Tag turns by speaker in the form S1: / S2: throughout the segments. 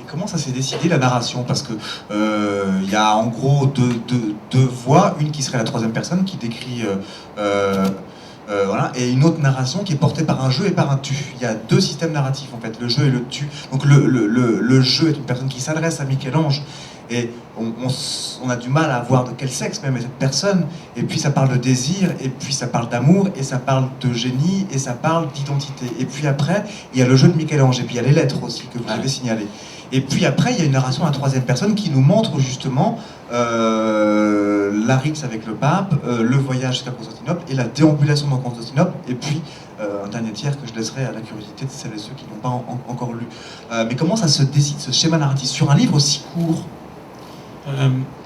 S1: Et comment ça s'est décidé, la narration? Parce que il y a en gros deux voix, une qui serait la troisième personne, qui décrit... voilà, et une autre narration qui est portée par un jeu et par un tu. Il y a deux systèmes narratifs en fait, le jeu et le tu. Donc le jeu est une personne qui s'adresse à Michel-Ange, et on a du mal à voir de quel sexe même est cette personne, et puis ça parle de désir, et puis ça parle d'amour, et ça parle de génie, et ça parle d'identité. Et puis après, il y a le jeu de Michel-Ange, et puis il y a les lettres aussi que vous avez signalées. Et puis après, il y a une narration à la troisième personne qui nous montre justement l'Arix avec le pape, le voyage jusqu'à Constantinople et la déambulation dans Constantinople, et puis un dernier tiers que je laisserai à la curiosité de celles et ceux qui n'ont pas encore lu. Mais comment ça se décide, ce schéma narratif, sur un livre aussi court?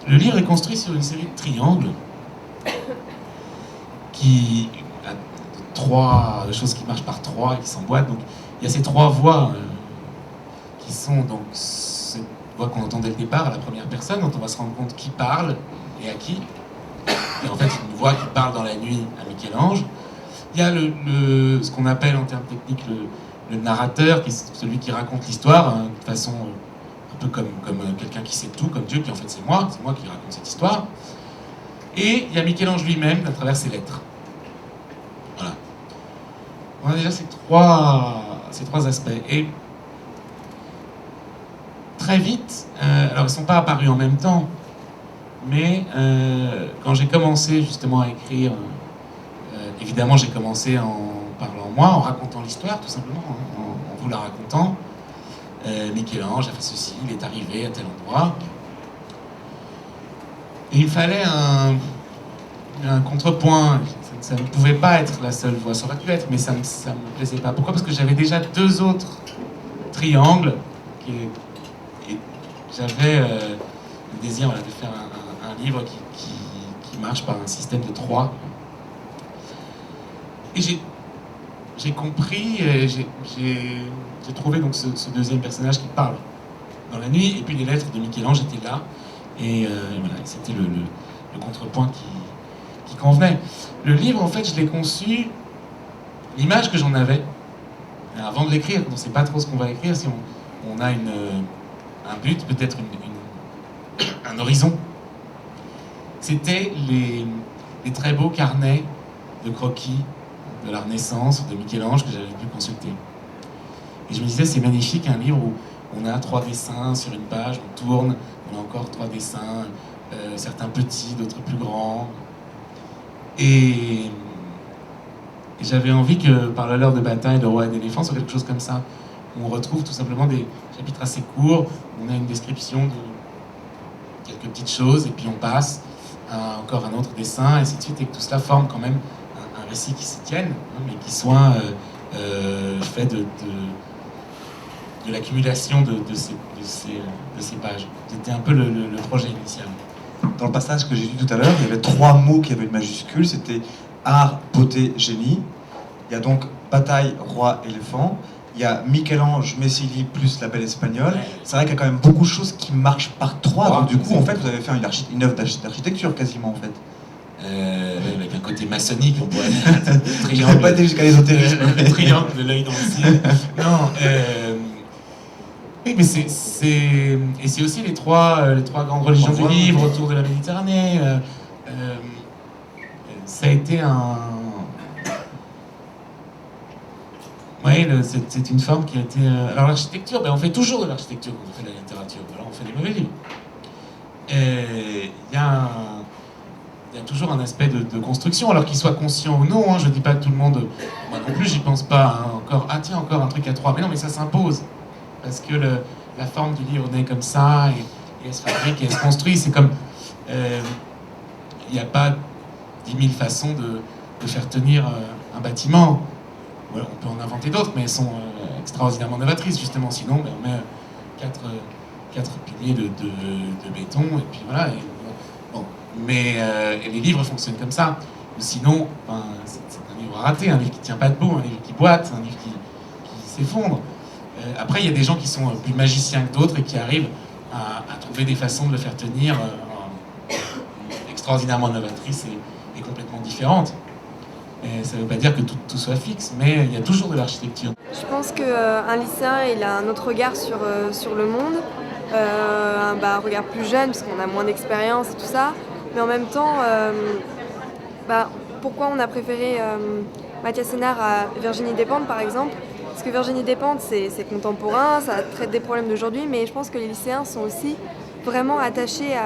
S2: Le livre est construit sur une série de triangles qui a trois choses qui marchent par trois et qui s'emboîtent. Donc il y a ces trois voix qui sont donc cette voix qu'on entend dès le départ à la première personne, dont on va se rendre compte qui parle et à qui. Et en fait, une voix qui parle dans la nuit à Michel-Ange. Il y a ce qu'on appelle en termes techniques le narrateur, qui est celui qui raconte l'histoire de façon un peu comme quelqu'un qui sait tout, comme Dieu, puis en fait c'est moi qui raconte cette histoire. Et il y a Michel-Ange lui-même à travers ses lettres. Voilà. On a déjà ces trois aspects. Et très vite, alors ils ne sont pas apparus en même temps, mais quand j'ai commencé justement à écrire, évidemment j'ai commencé en parlant moi, en racontant l'histoire tout simplement, en vous la racontant. Michel-Ange a fait ceci, il est arrivé à tel endroit. Et il fallait un contrepoint. Ça ne pouvait pas être la seule voie, ça aurait pu l'être, mais ça ne me plaisait pas. Pourquoi? Parce que j'avais déjà deux autres triangles et j'avais le désir de faire un livre qui marche par un système de trois. Et j'ai compris, j'ai trouvé donc ce deuxième personnage qui parle dans la nuit, et puis les lettres de Michel-Ange étaient là, et voilà, c'était le contrepoint qui convenait. Le livre, en fait, je l'ai conçu, l'image que j'en avais, avant de l'écrire, on ne sait pas trop ce qu'on va écrire, si on a un but, peut-être un horizon. C'était les très beaux carnets de croquis de la Renaissance, de Michel-Ange, que j'avais pu consulter. Et je me disais, c'est magnifique, un livre où on a 3 dessins sur une page, on tourne, on a encore 3 dessins, certains petits, d'autres plus grands. Et j'avais envie que, par la l'heure de bataille de roi et d'éléphant, soit quelque chose comme ça, où on retrouve tout simplement des chapitres assez courts, où on a une description de quelques petites choses, et puis on passe à encore un autre dessin, et ainsi de suite, et que tout cela forme quand même un récit qui s'y tienne, hein, mais qui soit fait de l'accumulation de ces pages. C'était un peu le projet initial.
S1: Dans le passage que j'ai lu tout à l'heure, il y avait 3 mots qui avaient une majuscule, c'était art, beauté, génie. Il y a donc bataille, roi, éléphant. Il y a Michel-Ange, Messili plus la belle espagnole. C'est vrai qu'il y a quand même beaucoup de choses qui marchent par 3. Donc du coup, en fait, vous avez fait une œuvre d'architecture quasiment, en fait.
S2: Avec un côté maçonnique, on pourrait
S1: Je n'ai pas été jusqu'à l'ésotérisme.
S2: Le triangle de l'œil dans le ciel. Non, oui, mais c'est aussi les trois grandes religions du livre autour de la Méditerranée. Ça a été oui, c'est une forme qui a été... Alors l'architecture, on fait toujours de l'architecture quand on fait de la littérature. Alors on fait des mauvais livres. Il y a toujours un aspect de construction, alors qu'il soit conscient ou non. Hein, je ne dis pas que tout le monde... Moi non plus, j'y pense pas. Hein, encore, ah tiens, encore un truc à 3. Mais non, mais ça s'impose. Parce que la forme du livre naît comme ça, et elle se fabrique, et elle se construit. C'est comme... Il n'y a pas 10 000 façons de faire tenir un bâtiment. Ouais, on peut en inventer d'autres, mais elles sont extraordinairement novatrices, justement. Sinon, on met 4 piliers de béton, et puis voilà. Bon. Mais les livres fonctionnent comme ça. Sinon, c'est un livre raté, un livre qui ne tient pas debout, un livre qui boite, un livre qui s'effondre. Après, il y a des gens qui sont plus magiciens que d'autres et qui arrivent à trouver des façons de le faire tenir extraordinairement novatrices et complètement différentes. Et ça ne veut pas dire que tout soit fixe, mais il y a toujours de l'architecture.
S3: Je pense qu'un lycéen, il a un autre regard sur le monde, un regard plus jeune, parce qu'on a moins d'expérience et tout ça. Mais en même temps, pourquoi on a préféré Mathias Sénard à Virginie Despentes, par exemple? Parce que Virginie Despentes, c'est contemporain, ça traite des problèmes d'aujourd'hui, mais je pense que les lycéens sont aussi vraiment attachés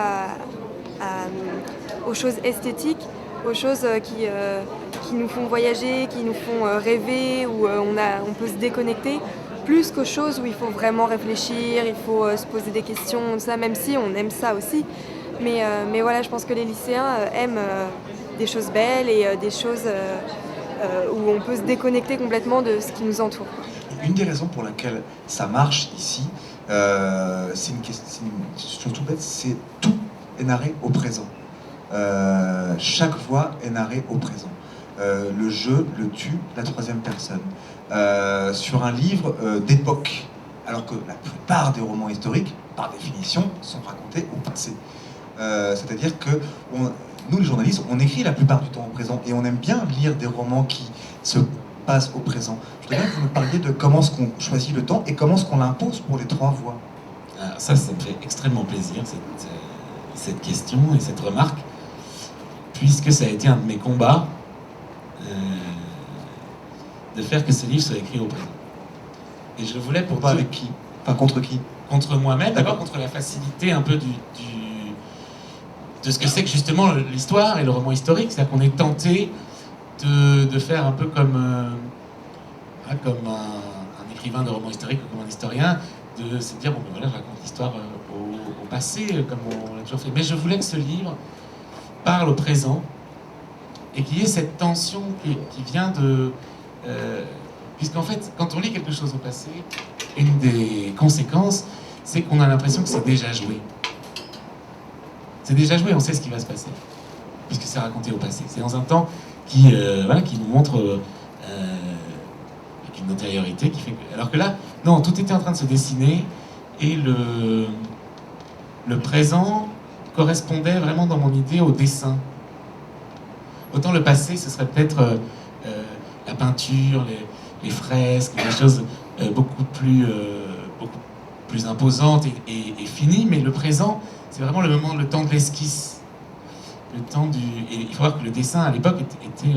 S3: aux choses esthétiques, aux choses qui nous font voyager, qui nous font rêver, où on peut se déconnecter, plus qu'aux choses où il faut vraiment réfléchir, il faut se poser des questions, tout ça, même si on aime ça aussi. Mais voilà, je pense que les lycéens aiment des choses belles et des choses où on peut se déconnecter complètement de ce qui nous entoure.
S1: Une des raisons pour laquelle ça marche ici, c'est une chose tout bête, c'est tout est narré au présent. Chaque voix est narrée au présent. Le je, le tu, la troisième personne. Sur un livre d'époque, alors que la plupart des romans historiques, par définition, sont racontés au passé. C'est-à-dire que nous, les journalistes, on écrit la plupart du temps au présent et on aime bien lire des romans qui se passent au présent. Je voudrais que vous nous parliez de comment est-ce qu'on choisit le temps et comment est-ce qu'on l'impose pour les trois voix.
S2: Alors ça me fait extrêmement plaisir, cette question et cette remarque, puisque ça a été un de mes combats de faire que ce livre soit écrit au présent. Et je voulais pour
S1: pas avec qui? Enfin, contre qui?
S2: Contre moi-même, d'abord contre la facilité un peu de ce que c'est que justement l'histoire et le roman historique, c'est-à-dire qu'on est tenté de faire un peu comme un écrivain de roman historique ou comme un historien, de se dire, bon ben voilà, je raconte l'histoire au passé, comme on l'a toujours fait. Mais je voulais que ce livre parle au présent et qu'il y ait cette tension qui vient de... puisqu'en fait, quand on lit quelque chose au passé, une des conséquences, c'est qu'on a l'impression que c'est déjà joué. C'est déjà joué, on sait ce qui va se passer, puisque c'est raconté au passé. C'est dans un temps qui nous montre avec une antériorité qui fait que... Alors que là, non, tout était en train de se dessiner et le présent correspondait vraiment dans mon idée au dessin. Autant le passé, ce serait peut-être la peinture, les fresques, des choses beaucoup plus imposantes et finies, mais le présent, c'est vraiment le temps de l'esquisse. Le temps du... Et il faut voir que le dessin, à l'époque, était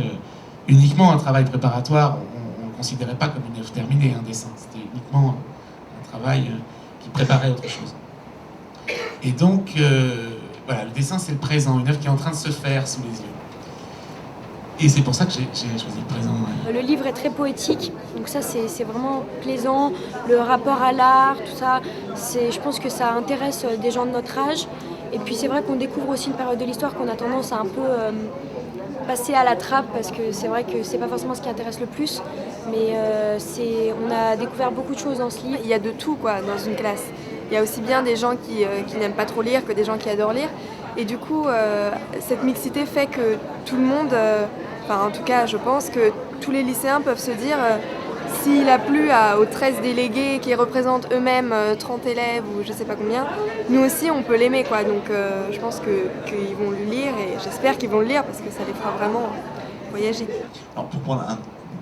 S2: uniquement un travail préparatoire. On ne le considérait pas comme une œuvre terminée, un dessin. C'était uniquement un travail qui préparait autre chose. Et donc, voilà, le dessin, c'est le présent, une œuvre qui est en train de se faire sous les yeux. Et c'est pour ça que j'ai choisi le présent. Ouais.
S4: Le livre est très poétique, donc ça c'est vraiment plaisant. Le rapport à l'art, tout ça, je pense que ça intéresse des gens de notre âge. Et puis c'est vrai qu'on découvre aussi une période de l'histoire qu'on a tendance à un peu passer à la trappe, parce que c'est vrai que c'est pas forcément ce qui intéresse le plus. Mais on a découvert beaucoup de choses dans ce livre. Il
S3: Il y a de tout quoi, dans une classe. Il y a aussi bien des gens qui n'aiment pas trop lire que des gens qui adorent lire. Et du coup, cette mixité fait que tout le monde... en tout cas, je pense que tous les lycéens peuvent se dire s'il a plu aux 13 délégués qui représentent eux-mêmes 30 élèves ou je sais pas combien, nous aussi on peut l'aimer quoi. Donc je pense qu'ils vont le lire et j'espère qu'ils vont le lire parce que ça les fera vraiment voyager.
S1: Alors pour prendre un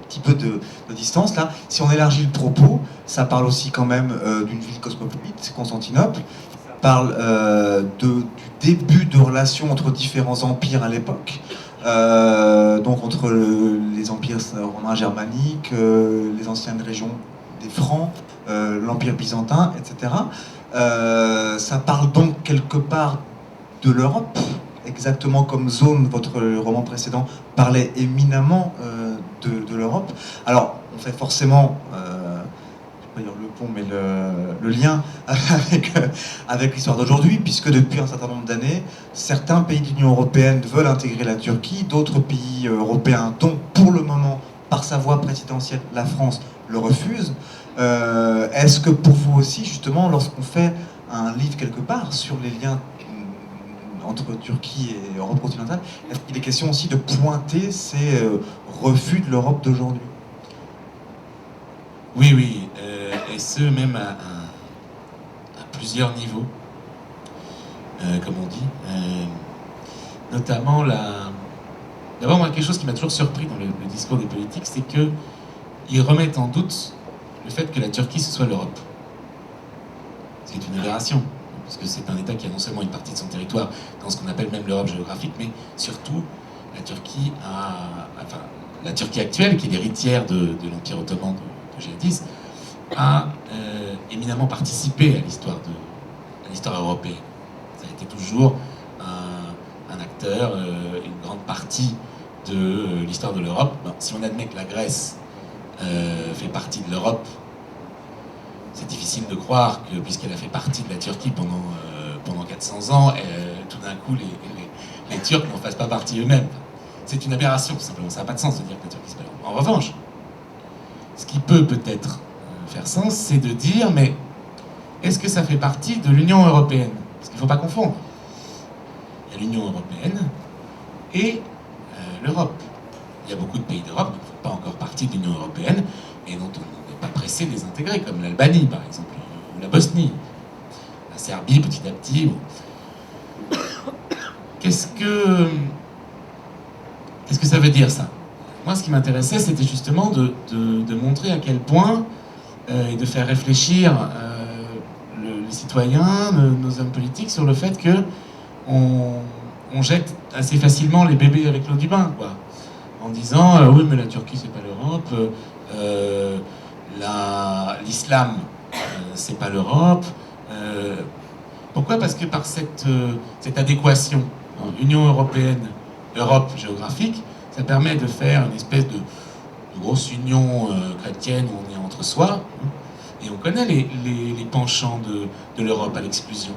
S1: petit peu de distance là, si on élargit le propos, ça parle aussi quand même d'une ville cosmopolite, Constantinople. Ça parle du début de relations entre différents empires à l'époque. Donc entre les empires romains germaniques, les anciennes régions des Francs, l'empire byzantin, etc. Ça parle donc quelque part de l'Europe, exactement comme Zone, votre roman précédent, parlait éminemment de l'Europe. Alors on fait forcément, je ne vais pas dire le pont, mais le lien avec l'histoire d'aujourd'hui, puisque depuis un certain nombre d'années, certains pays de l'Union européenne veulent intégrer la Turquie, d'autres pays européens, dont pour le moment, par sa voie présidentielle, la France le refuse. Est-ce que pour vous aussi, justement, lorsqu'on fait un livre quelque part sur les liens entre Turquie et Europe continentale, est-ce qu'il est question aussi de pointer ces refus de l'Europe d'aujourd'hui?
S2: Oui, et ce même à plusieurs niveaux, comme on dit, notamment D'abord, moi, quelque chose qui m'a toujours surpris dans le discours des politiques, c'est qu'ils remettent en doute le fait que la Turquie, ce soit l'Europe. C'est une aberration, parce que c'est un État qui a non seulement une partie de son territoire dans ce qu'on appelle même l'Europe géographique, mais surtout, la Turquie la Turquie actuelle, qui est l'héritière de l'Empire ottoman de Gengis, a éminemment participé à l'histoire européenne. Ça a été toujours un acteur, une grande partie de l'histoire de l'Europe. Ben, si on admet que la Grèce fait partie de l'Europe, c'est difficile de croire que, puisqu'elle a fait partie de la Turquie pendant 400 ans, tout d'un coup, les Turcs n'en fassent pas partie eux-mêmes. C'est une aberration, tout simplement. Ça n'a pas de sens de dire que la Turquie, c'est pas l'Europe. En revanche, ce qui peut peut-être faire sens, c'est de dire, mais est-ce que ça fait partie de l'Union européenne? Parce qu'il ne faut pas confondre. Il y a l'Union européenne et l'Europe. Il y a beaucoup de pays d'Europe qui ne font pas encore partie de l'Union européenne et dont on n'est pas pressé de les intégrer, comme l'Albanie, par exemple, ou la Bosnie, la Serbie, petit à petit. Qu'est-ce que ça veut dire, ça? Moi, ce qui m'intéressait, c'était justement de montrer à quel point, et de faire réfléchir les citoyens, nos hommes politiques, sur le fait que on jette assez facilement les bébés avec l'eau du bain, quoi. En disant, oui, mais la Turquie, c'est pas l'Europe, l'islam, c'est pas l'Europe. Pourquoi? Parce que par cette adéquation, hein, Union européenne, Europe géographique, ça permet de faire une espèce de grosse union chrétienne où on est entre soi, hein, et on connaît les penchants de l'Europe à l'exclusion.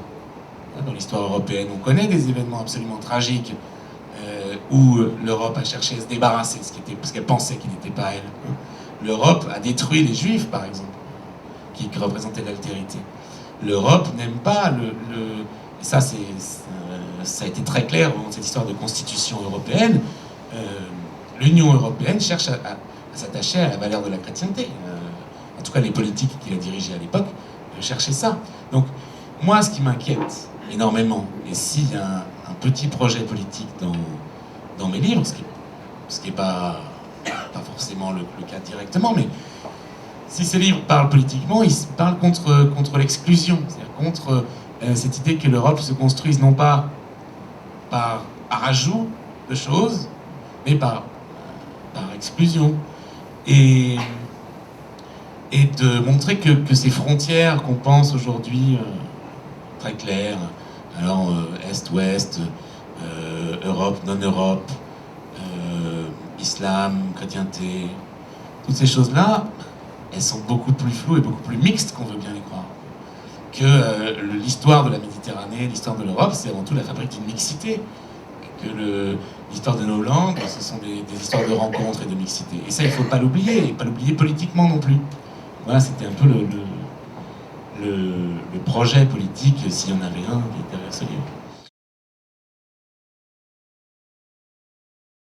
S2: Dans l'histoire européenne, on connaît des événements absolument tragiques où l'Europe a cherché à se débarrasser parce qu'elle pensait qu'il n'était pas elle. Hein. L'Europe a détruit les Juifs, par exemple, qui représentaient l'altérité. L'Europe n'aime pas et ça, ça a été très clair dans cette histoire de constitution européenne. L'Union européenne cherche à s'attacher à la valeur de la chrétienté. En tout cas, les politiques qui la dirigeaient à l'époque cherchaient ça. Donc, moi, ce qui m'inquiète énormément, et s'il y a un petit projet politique dans mes livres, ce qui n'est pas forcément le cas directement, mais si ces livres parlent politiquement, ils parlent contre l'exclusion, c'est-à-dire contre cette idée que l'Europe se construise non pas par rajout de choses, mais par exclusion. Et de montrer que ces frontières qu'on pense aujourd'hui très claires, alors Est-Ouest, Europe, non-Europe, islam, chrétienté, toutes ces choses-là, elles sont beaucoup plus floues et beaucoup plus mixtes qu'on veut bien les croire. Que l'histoire de la Méditerranée, l'histoire de l'Europe, c'est avant tout la fabrique d'une mixité. Que l'histoire de nos langues, ce sont des histoires de rencontres et de mixité. Et ça, il ne faut pas l'oublier, et pas l'oublier politiquement non plus. Voilà, c'était un peu le projet politique, s'il y en avait un, qui était derrière ce livre.